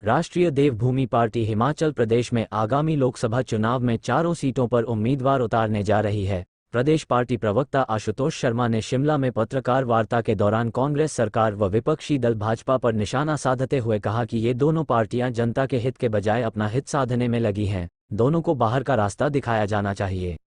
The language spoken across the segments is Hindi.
राष्ट्रीय देवभूमि पार्टी हिमाचल प्रदेश में आगामी लोकसभा चुनाव में चारों सीटों पर उम्मीदवार उतारने जा रही है। प्रदेश पार्टी प्रवक्ता आशुतोष शर्मा ने शिमला में पत्रकार वार्ता के दौरान कांग्रेस सरकार व विपक्षी दल भाजपा पर निशाना साधते हुए कहा कि ये दोनों पार्टियां जनता के हित के बजाय अपना हित साधने में लगी हैं, दोनों को बाहर का रास्ता दिखाया जाना चाहिए।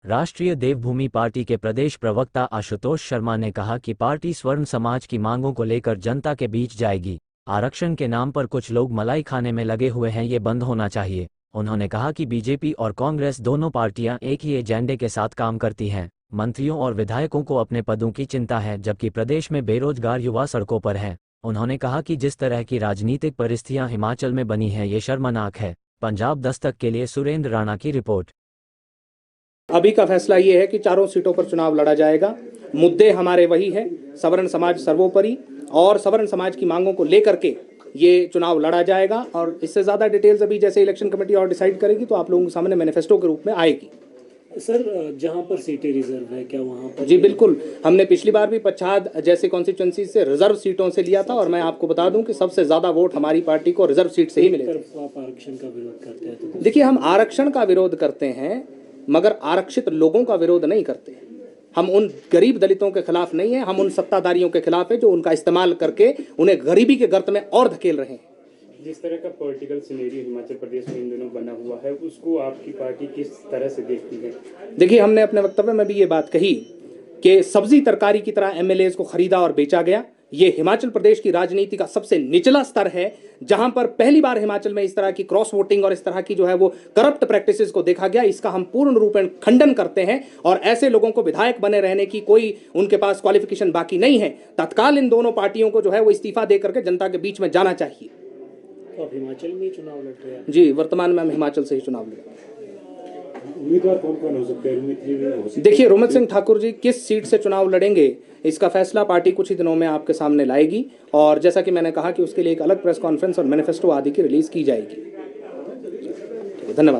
राष्ट्रीय देवभूमि पार्टी के प्रदेश प्रवक्ता आशुतोष शर्मा ने कहा कि पार्टी स्वर्ण समाज की मांगों को लेकर जनता के बीच जाएगी। आरक्षण के नाम पर कुछ लोग मलाई खाने में लगे हुए हैं, ये बंद होना चाहिए। उन्होंने कहा कि बीजेपी और कांग्रेस दोनों पार्टियां एक ही एजेंडे के साथ काम करती हैं। मंत्रियों और विधायकों को अपने पदों की चिंता है, जबकि प्रदेश में बेरोजगार युवा सड़कों पर हैं। उन्होंने कहा कि जिस तरह की राजनीतिक परिस्थितियां हिमाचल में बनी हैं, ये शर्मनाक है। पंजाब दस्तक के लिए सुरेंद्र राणा की रिपोर्ट। अभी का फैसला ये है कि चारों सीटों पर चुनाव लड़ा जाएगा। मुद्दे हमारे वही है, सवर्ण समाज सर्वोपरि, और सवर्ण समाज की मांगों को लेकर के ये चुनाव लड़ा जाएगा। और इससे ज़्यादा डिटेल्स अभी जैसे इलेक्शन कमेटी और डिसाइड करेगी तो आप लोगों के सामने मैनिफेस्टो के रूप में आएगी। सर, जहां पर सीटें रिजर्व है, क्या वहां पर? जी बिल्कुल, हमने पिछली बार भी पच्छाद जैसे कॉन्स्टिट्यूंसी से रिजर्व सीटों से लिया था, और मैं आपको बता दूं कि सबसे ज़्यादा वोट हमारी पार्टी को रिजर्व सीट से ही मिले थे। आप आरक्षण का विरोध करते हैं तो? देखिए, हम आरक्षण का विरोध करते हैं, मगर आरक्षित लोगों का विरोध नहीं करते। हम उन गरीब दलितों के खिलाफ नहीं है, हम उन सत्ताधारियों के खिलाफ है जो उनका इस्तेमाल करके उन्हें गरीबी के गर्त में और धकेल रहे हैं। जिस तरह का पॉलिटिकल सिनेरियो हिमाचल प्रदेश में इन दिनों बना हुआ है, उसको आपकी पार्टी किस तरह से देखती है? देखिए, हमने अपने वक्तव्य में भी ये बात कही कि सब्जी तरकारी की तरह एमएलएज को खरीदा और बेचा गया। ये हिमाचल प्रदेश की राजनीति का सबसे निचला स्तर है, जहां पर पहली बार हिमाचल में इस तरह की क्रॉस वोटिंग और इस तरह की जो है वो करप्ट प्रैक्टिसेस को देखा गया। इसका हम पूर्ण रूप में खंडन करते हैं, और ऐसे लोगों को विधायक बने रहने की कोई उनके पास क्वालिफिकेशन बाकी नहीं है। तत्काल इन दोनों पार्टियों को जो है वो इस्तीफा दे करके जनता के बीच में जाना चाहिए। तो आप हिमाचल में ही चुनाव लड़ रहे हैं? जी, वर्तमान में हम हिमाचल से ही चुनाव लड़ रहे हैं। उम्मीदवार कौन कौन हो सकते हैं? देखिए, रोमित सिंह ठाकुर जी किस सीट से चुनाव लड़ेंगे, इसका फैसला पार्टी कुछ ही दिनों में आपके सामने लाएगी, और जैसा कि मैंने कहा कि उसके लिए एक अलग प्रेस कॉन्फ्रेंस और मैनिफेस्टो आदि की रिलीज की जाएगी। धन्यवाद।